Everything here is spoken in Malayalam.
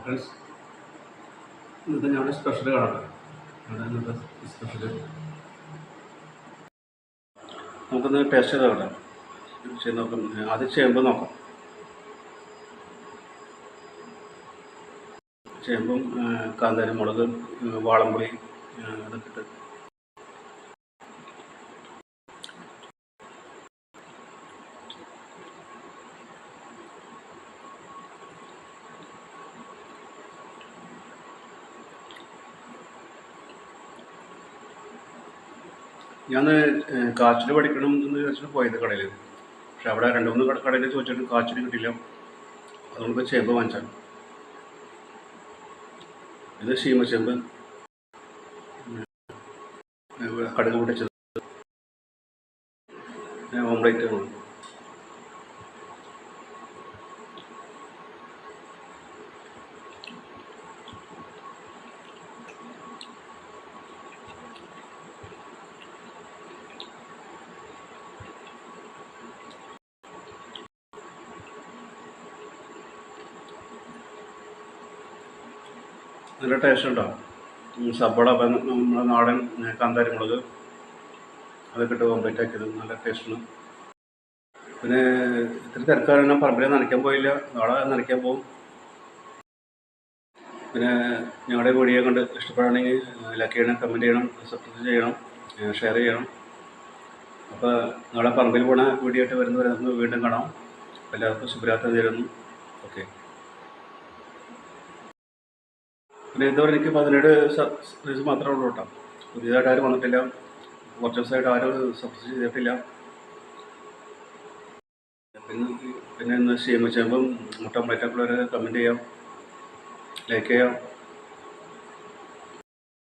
ഫ്രണ്ട്സ്, ഇന്നത്തെ ഞങ്ങളുടെ സ്പെഷ്യൽ കാണാം. ഇന്നത്തെ സ്പെഷ്യൽ നമുക്കൊന്ന് ടേസ്റ്റ് ചെയ്ത് നോക്കാം. ചെയ്ത് നോക്കാം. ആദ്യം ചേമ്പ് നോക്കാം. ചേമ്പും കാന്താരി മുളക്, വാളംപുളി അതൊക്കെ ഇട്ട് ഞാൻ കാച്ചിൽ പഠിക്കണം എന്ന് ചോദിച്ചിട്ട് പോയത് കടയിൽ. പക്ഷെ അവിടെ 2-3 കടയിൽ ചോദിച്ചിട്ട് കാച്ചിൽ കിട്ടില്ല. അതുകൊണ്ട് ചേമ്പ് വാങ്ങിച്ചാണ്. ഇത് ശീമച്ചേമ്പ് കടുക് പൊട്ടിച്ചത്, ഓംപ്ലേറ്റ് ആണ്. നല്ല ടേസ്റ്റ് ഉണ്ടാവും. സബോള, നമ്മുടെ നാടൻ കാന്താരി മുളക് അതൊക്കെ ഇട്ട് ഓംപ്ലേറ്റ് ആക്കിയത് നല്ല ടേസ്റ്റാണ്. പിന്നെ ഇത്തിരി തിരക്കാരണം പറമ്പിൽ നനയ്ക്കാൻ പോയില്ല. നാളെ നനയ്ക്കാൻ പോകും. പിന്നെ ഞങ്ങളുടെ വീഡിയോ കണ്ട് ഇഷ്ടപ്പെടുകയാണെങ്കിൽ ലൈക്ക് ചെയ്യണം, കമൻറ്റ് ചെയ്യണം, സബ്സ്ക്രൈബ് ചെയ്യണം, ഷെയർ ചെയ്യണം. അപ്പോൾ നാളെ പറമ്പിൽ പോണ വീഡിയോ ആയിട്ട് വരുന്നവരെ നമുക്ക് വീണ്ടും കാണാം. എല്ലാവർക്കും ശുഭരാത്രി നേരുന്നു. ഓക്കെ. പിന്നെ ഇതുവരെ എനിക്ക് 17 സബ്സ്ക്രൈബ് മാത്രമേ ഉള്ളൂ കേട്ടോ. പുതിയതായിട്ട് ആരും വന്നിട്ടില്ല. കുറച്ച് ദിവസമായിട്ട് ആരും സബ്സ്ക്രൈബ് ചെയ്തിട്ടില്ല. പിന്നെ ഇന്ന് ശീമച്ചേമ്പും മുട്ട ഓംപ്ലേറ്റ് ആക്കുള്ളവർ കമൻറ്റ് ചെയ്യാം, ലൈക്ക് ചെയ്യാം.